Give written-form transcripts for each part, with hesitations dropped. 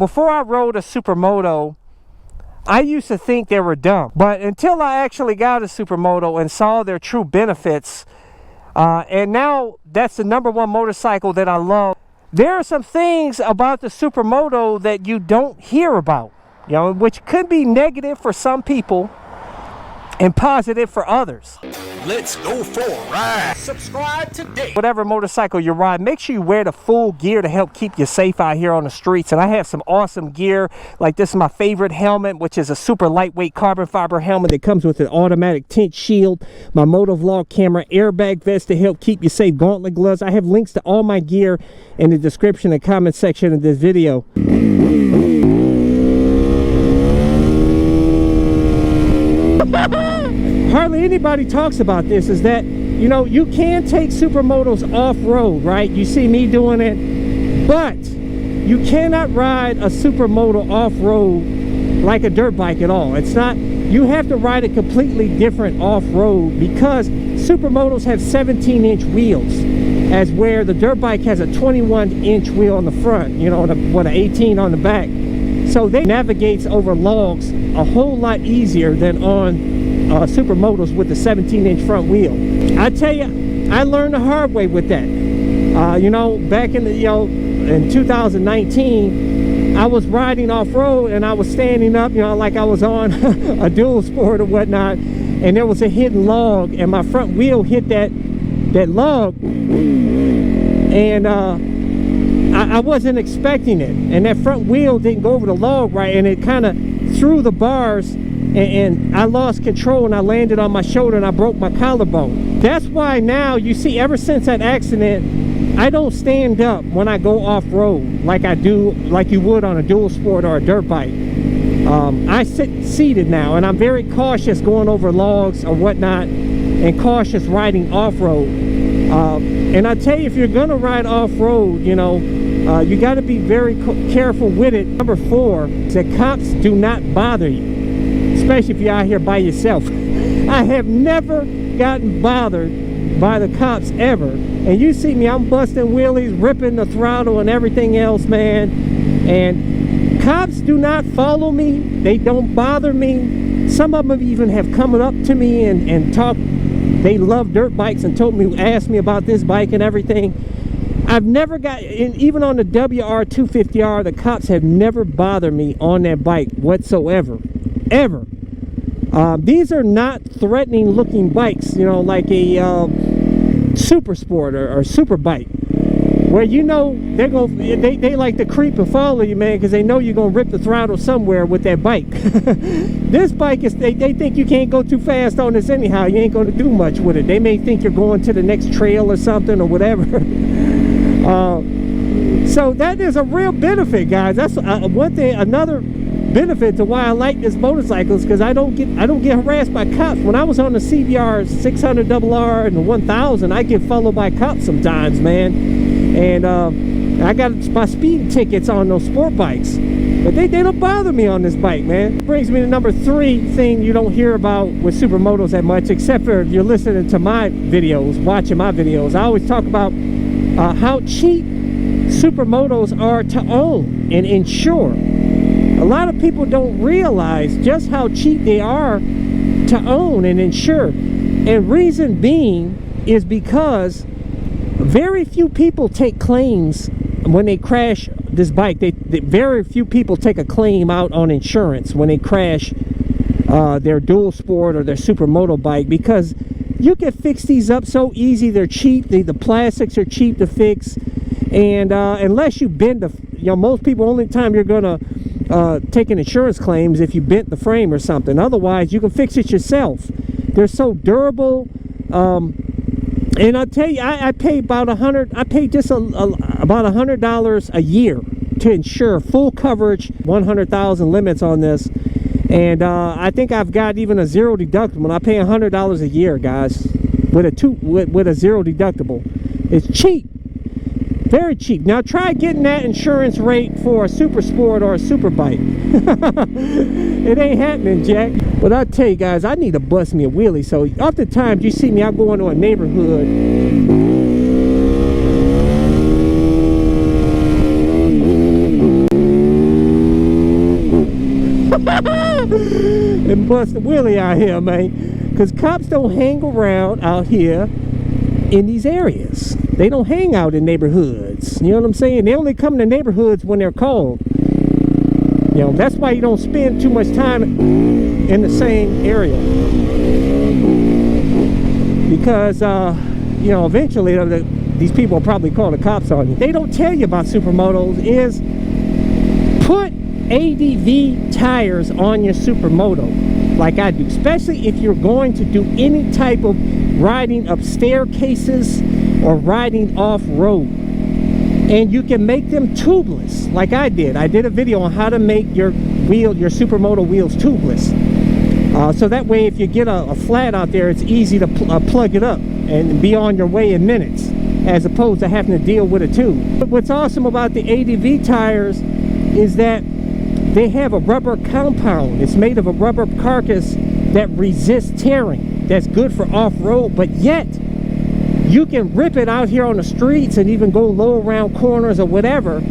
before I rode a Supermoto, I used to think they were dumb. But until I actually got a Supermoto and saw their true benefits, and now that's the #1 motorcycle that I love. There are some things about the Supermoto that you don't hear about, you know, which could be negative for some people and positive for others. Let's go for a ride. Subscribe today. Whatever motorcycle you ride, make sure you wear the full gear to help keep you safe out here on the streets. And I have some awesome gear, like this is my favorite helmet, which is a super lightweight carbon fiber helmet that comes with an automatic tint shield, my motovlog camera, airbag vest to help keep you safe, gauntlet gloves. I have links to all my gear in the description and comment section of this video. Hardly anybody talks about this, is that, you know, you can take Supermotos off-road, right? You see me doing it, but you cannot ride a Supermoto off-road like a dirt bike at all. It's not, you have to ride it completely different off-road because Supermotos have 17-inch wheels, as where the dirt bike has a 21-inch wheel on the front, you know, what, an 18 on the back. So they navigates over logs a whole lot easier than on Supermotos with the 17-inch front wheel. I tell you, I learned the hard way with that. You know, back in the, you know, in 2019, I was riding off-road and I was standing up, you know, like I was on a dual sport or whatnot, and there was a hidden log, and my front wheel hit that log, and I wasn't expecting it, and that front wheel didn't go over the log right, and it kind of threw the bars, and I lost control, and I landed on my shoulder and I broke my collarbone. That's why now you see, ever since that accident, I don't stand up when I go off-road like I do, like you would on a dual sport or a dirt bike. I sit seated now, and I'm very cautious going over logs or whatnot, and cautious riding off-road. And I tell you, if you're gonna ride off-road, you know, you got to be very careful with it. Number 4, the cops do not bother you, especially if you're out here by yourself. I have never gotten bothered by the cops ever. And you see me, I'm busting wheelies, ripping the throttle and everything else, man. And cops do not follow me. They don't bother me. Some of them even have come up to me and talked. They love dirt bikes and asked me about this bike and everything. I've never got, even on the WR250R, the cops have never bothered me on that bike whatsoever, ever. These are not threatening looking bikes, you know, like a super sport or super bike, where, you know, they like to creep and follow you, man, because they know you're gonna rip the throttle somewhere with that bike. This bike is, they think you can't go too fast on this anyhow. You ain't gonna do much with it. They may think you're going to the next trail or something or whatever. So that is a real benefit, guys. That's one thing, another benefit to why I like this motorcycle, is because I don't get harassed by cops. When I was on the CBR 600RR and the 1000, I get followed by cops sometimes, man. And I got my speeding tickets on those sport bikes, but they don't bother me on this bike, man. Brings me to number 3 thing you don't hear about with Supermotos that much, except for if you're listening to my videos, watching my videos. I always talk about how cheap Supermotos are to own and insure. A lot of people don't realize just how cheap they are to own and insure. And reason being is because very few people take claims when they crash this bike. Very few people take a claim out on insurance when they crash their dual sport or their Supermoto bike, because you can fix these up so easy. They're cheap. The plastics are cheap to fix, and unless you bend the, you know, most people, only time you're gonna take an insurance claim is if you bent the frame or something. Otherwise, you can fix it yourself. They're so durable. And I tell you, I pay about I pay just about $100 a year to insure full coverage, 100,000 limits on this. And I think I've got even a 0 deductible. I pay $100 a year, guys, with a 0 deductible. It's cheap, very cheap. Now try getting that insurance rate for a super sport or a super bike. It ain't happening, Jack. But I tell you guys, I need to bust me a wheelie. So oftentimes you see me, I go into a neighborhood, and bust a wheelie out here, man. Because cops don't hang around out here in these areas. They don't hang out in neighborhoods. You know what I'm saying? They only come to neighborhoods when they're called. You know, that's why you don't spend too much time in the same area. Because, you know, eventually these people will probably call the cops on you. They don't tell you about Supermotos is put ADV tires on your Supermoto like I do. Especially if you're going to do any type of riding up staircases or riding off-road. And you can make them tubeless like I did. I did a video on how to make your Supermoto wheels tubeless. So that way if you get a flat out there, it's easy to plug it up and be on your way in minutes, as opposed to having to deal with a tube. But what's awesome about the ADV tires is that they have a rubber compound. It's made of a rubber carcass that resists tearing. That's good for off-road, but yet you can rip it out here on the streets and even go low around corners or whatever.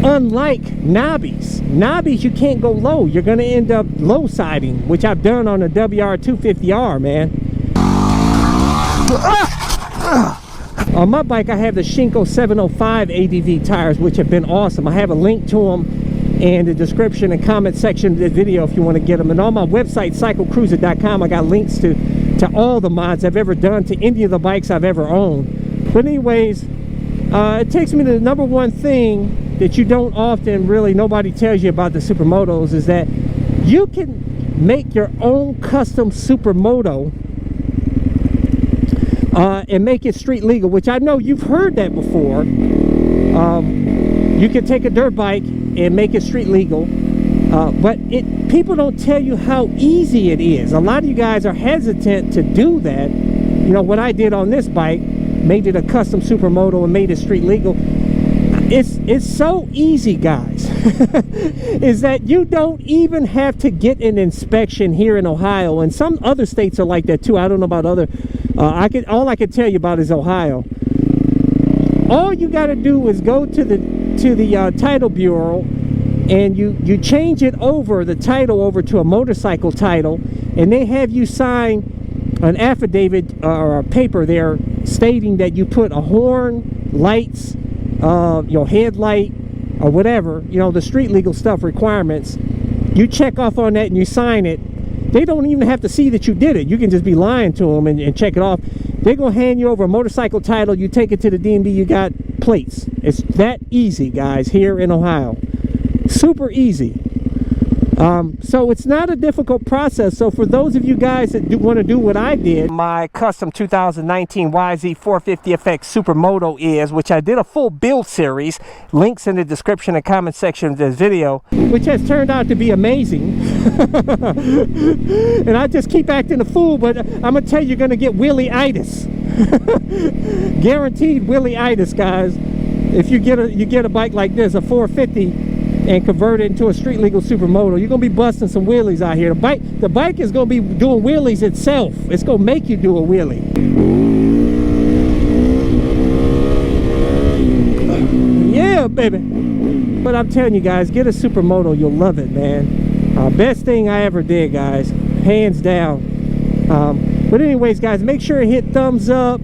Unlike knobbies. Knobbies, you can't go low. You're going to end up low siding, which I've done on the WR250R, man. On my bike, I have the Shinko 705 ADV tires, which have been awesome. I have a link to them in the description and comment section of this video if you want to get them. And on my website, cyclecruiser.com, I got links to all the mods I've ever done to any of the bikes I've ever owned. But anyways, it takes me to the number one thing that you don't often really, nobody tells you about the Supermotos, is that you can make your own custom Supermoto and make it street legal, which I know you've heard that before. You can take a dirt bike and make it street legal, but people don't tell you how easy it is. A lot of you guys are hesitant to do that. You know what I did on this bike, made it a custom Supermoto and made it street legal. It's so easy, guys. Is that you don't even have to get an inspection here in Ohio, and some other states are like that too. I don't know about other. All I can tell you about is Ohio. All you got to do is go to the title bureau, and you change it over, the title over to a motorcycle title, and they have you sign an affidavit or a paper there stating that you put a horn, lights, your headlight, or whatever, you know, the street legal stuff requirements. You check off on that and you sign it. They don't even have to see that you did it. You can just be lying to them and check it off. They're going to hand you over a motorcycle title. You take it to the DMV, you got plates. It's that easy, guys, here in Ohio. Super easy. So it's not a difficult process. So for those of you guys that want to do what I did, my custom 2019 YZ450FX Supermoto is, which I did a full build series, links in the description and comment section of this video, which has turned out to be amazing. And I just keep acting a fool, but I'm gonna tell you, you're gonna get wheelieitis. Guaranteed wheelieitis, guys. If you get a bike like this, a 450, and convert it into a street legal Supermoto, you're gonna be busting some wheelies out here. The bike is gonna be doing wheelies itself. It's gonna make you do a wheelie. Yeah, baby. But I'm telling you guys, get a Supermoto, you'll love it, man. Best thing I ever did, guys, hands down. But anyways, guys, make sure to hit thumbs up,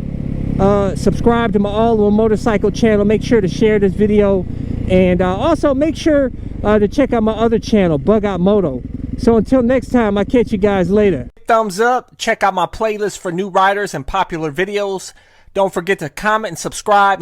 subscribe to my all-in motorcycle channel, make sure to share this video, and also make sure to check out my other channel, Bug Out Moto. So until next time, I'll catch you guys later. Thumbs up. Check out my playlist for new riders and popular videos. Don't forget to comment and subscribe.